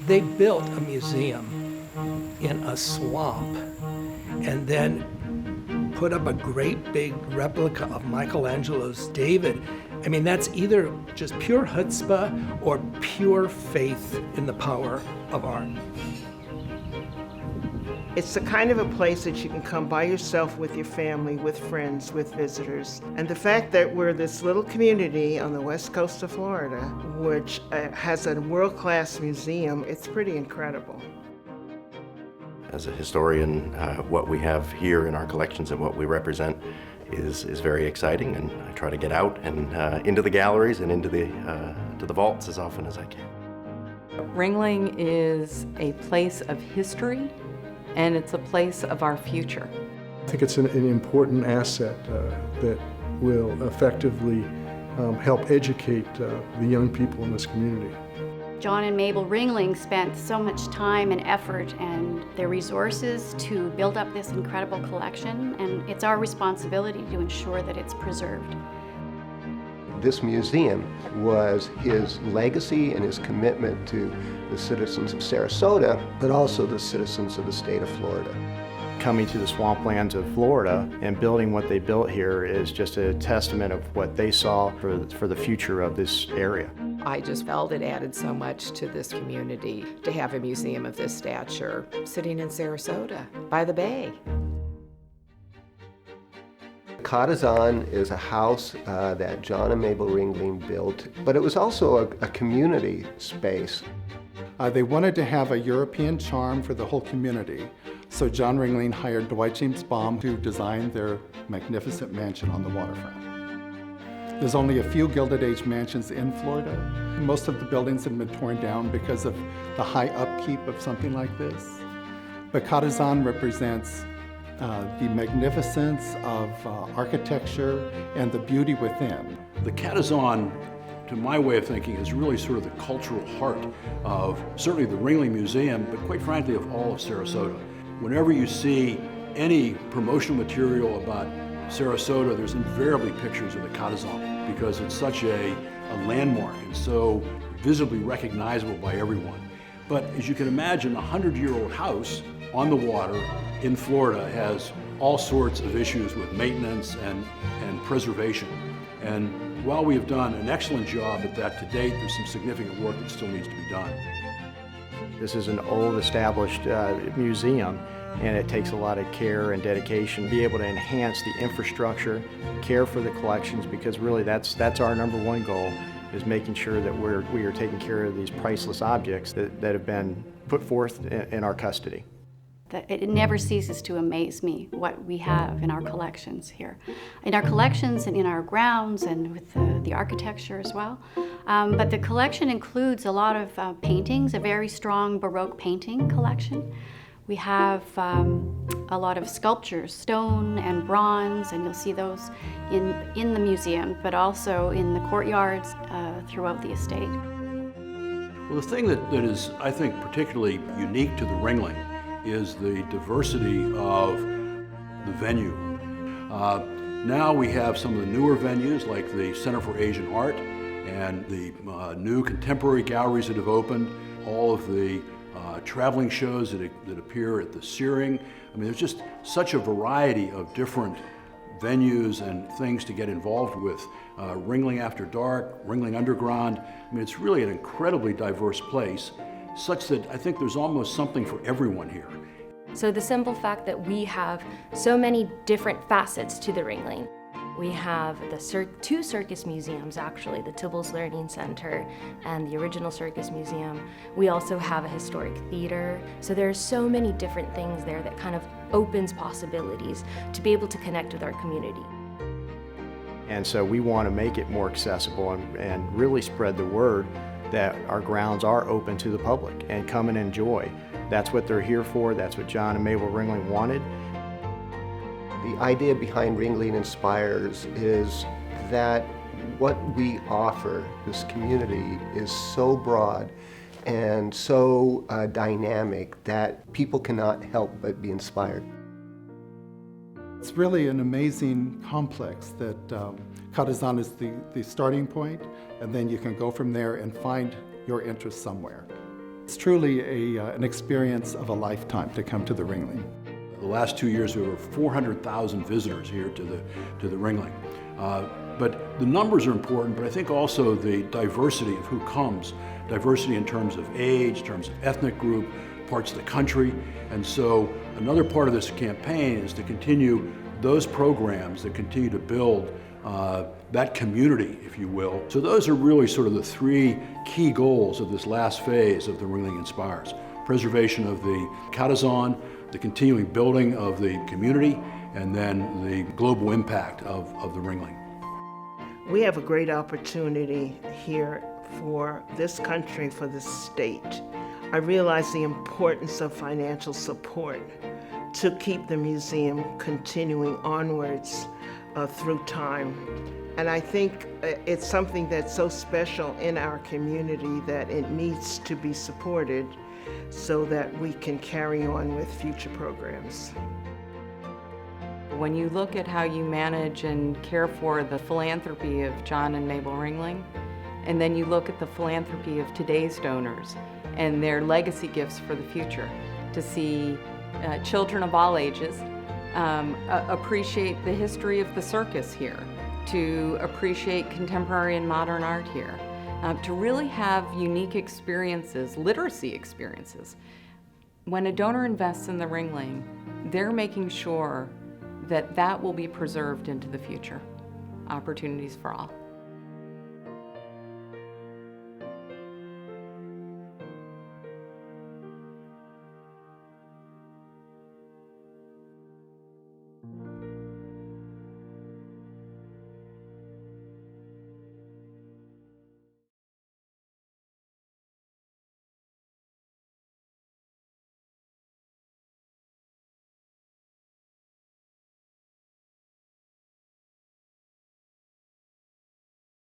They built a museum in a swamp and then put up a great big replica of Michelangelo's David. I mean, that's either just pure chutzpah or pure faith in the power of art. It's the kind of a place that you can come by yourself with your family, with friends, with visitors. And the fact that we're this little community on the west coast of Florida, which has a world-class museum, it's pretty incredible. As a historian, what we have here in our collections and what we represent is very exciting, and I try to get out and into the galleries and into the vaults as often as I can. Ringling is a place of history, and it's a place of our future. I think it's an important asset that will effectively help educate the young people in this community. John and Mabel Ringling spent so much time and effort and their resources to build up this incredible collection, and it's our responsibility to ensure that it's preserved. This museum was his legacy and his commitment to the citizens of Sarasota, but also the citizens of the state of Florida. Coming to the swamplands of Florida and building what they built here is just a testament of what they saw for the future of this area. I just felt it added so much to this community to have a museum of this stature sitting in Sarasota by the bay. Katazan is a house that John and Mabel Ringling built, but it was also a community space. They wanted to have a European charm for the whole community, so John Ringling hired Dwight James Baum to design their magnificent mansion on the waterfront. There's only a few Gilded Age mansions in Florida. Most of the buildings have been torn down because of the high upkeep of something like this. But Katazan represents the magnificence of architecture and the beauty within. The Katazan, to my way of thinking, is really sort of the cultural heart of certainly the Ringling Museum, but quite frankly of all of Sarasota. Whenever you see any promotional material about Sarasota, there's invariably pictures of the Katazan because it's such a landmark and so visibly recognizable by everyone. But as you can imagine, a 100-year-old house on the water in Florida has all sorts of issues with maintenance and preservation. And while we have done an excellent job at that to date, there's some significant work that still needs to be done. This is an old established museum, and it takes a lot of care and dedication to be able to enhance the infrastructure, care for the collections, because really that's our number one goal, is making sure that we are taking care of these priceless objects that have been put forth in our custody. It never ceases to amaze me what we have in our collections here. In our collections and in our grounds and with the architecture as well. But the collection includes a lot of paintings, a very strong Baroque painting collection. We have a lot of sculptures, stone and bronze, and you'll see those in the museum, but also in the courtyards throughout the estate. Well, the thing that is, I think, particularly unique to the Ringling is the diversity of the venue. Now we have some of the newer venues like the Center for Asian Art and the new contemporary galleries that have opened, all of the traveling shows that appear at the Searing. I mean, there's just such a variety of different venues and things to get involved with. Ringling After Dark, Ringling Underground. I mean, it's really an incredibly diverse place, such that I think there's almost something for everyone here. So the simple fact that we have so many different facets to the Ringling. We have the two circus museums, actually, the Tibbles Learning Center and the original Circus Museum. We also have a historic theater. So there are so many different things there that kind of opens possibilities to be able to connect with our community. And so we want to make it more accessible and really spread the word that our grounds are open to the public and come and enjoy. That's what they're here for. That's what John and Mabel Ringling wanted. The idea behind Ringling Inspires is that what we offer this community is so broad and so dynamic that people cannot help but be inspired. It's really an amazing complex that Katazan is the starting point, and then you can go from there and find your interest somewhere. It's truly an experience of a lifetime to come to the Ringling. The last 2 years, we have over 400,000 visitors here to the Ringling. But the numbers are important, but I think also the diversity of who comes, diversity in terms of age, in terms of ethnic group, parts of the country. And so another part of this campaign is to continue those programs that continue to build that community, if you will. So those are really sort of the three key goals of this last phase of the Ringling Inspires. Preservation of the Catazon, the continuing building of the community, and then the global impact of the Ringling. We have a great opportunity here for this country, for this state. I realize the importance of financial support to keep the museum continuing onwards through time. And I think it's something that's so special in our community that it needs to be supported so that we can carry on with future programs. When you look at how you manage and care for the philanthropy of John and Mabel Ringling, and then you look at the philanthropy of today's donors and their legacy gifts for the future, to see children of all ages appreciate the history of the circus here, to appreciate contemporary and modern art here, to really have unique experiences, literacy experiences. When a donor invests in the Ringling, they're making sure that that will be preserved into the future. Opportunities for all.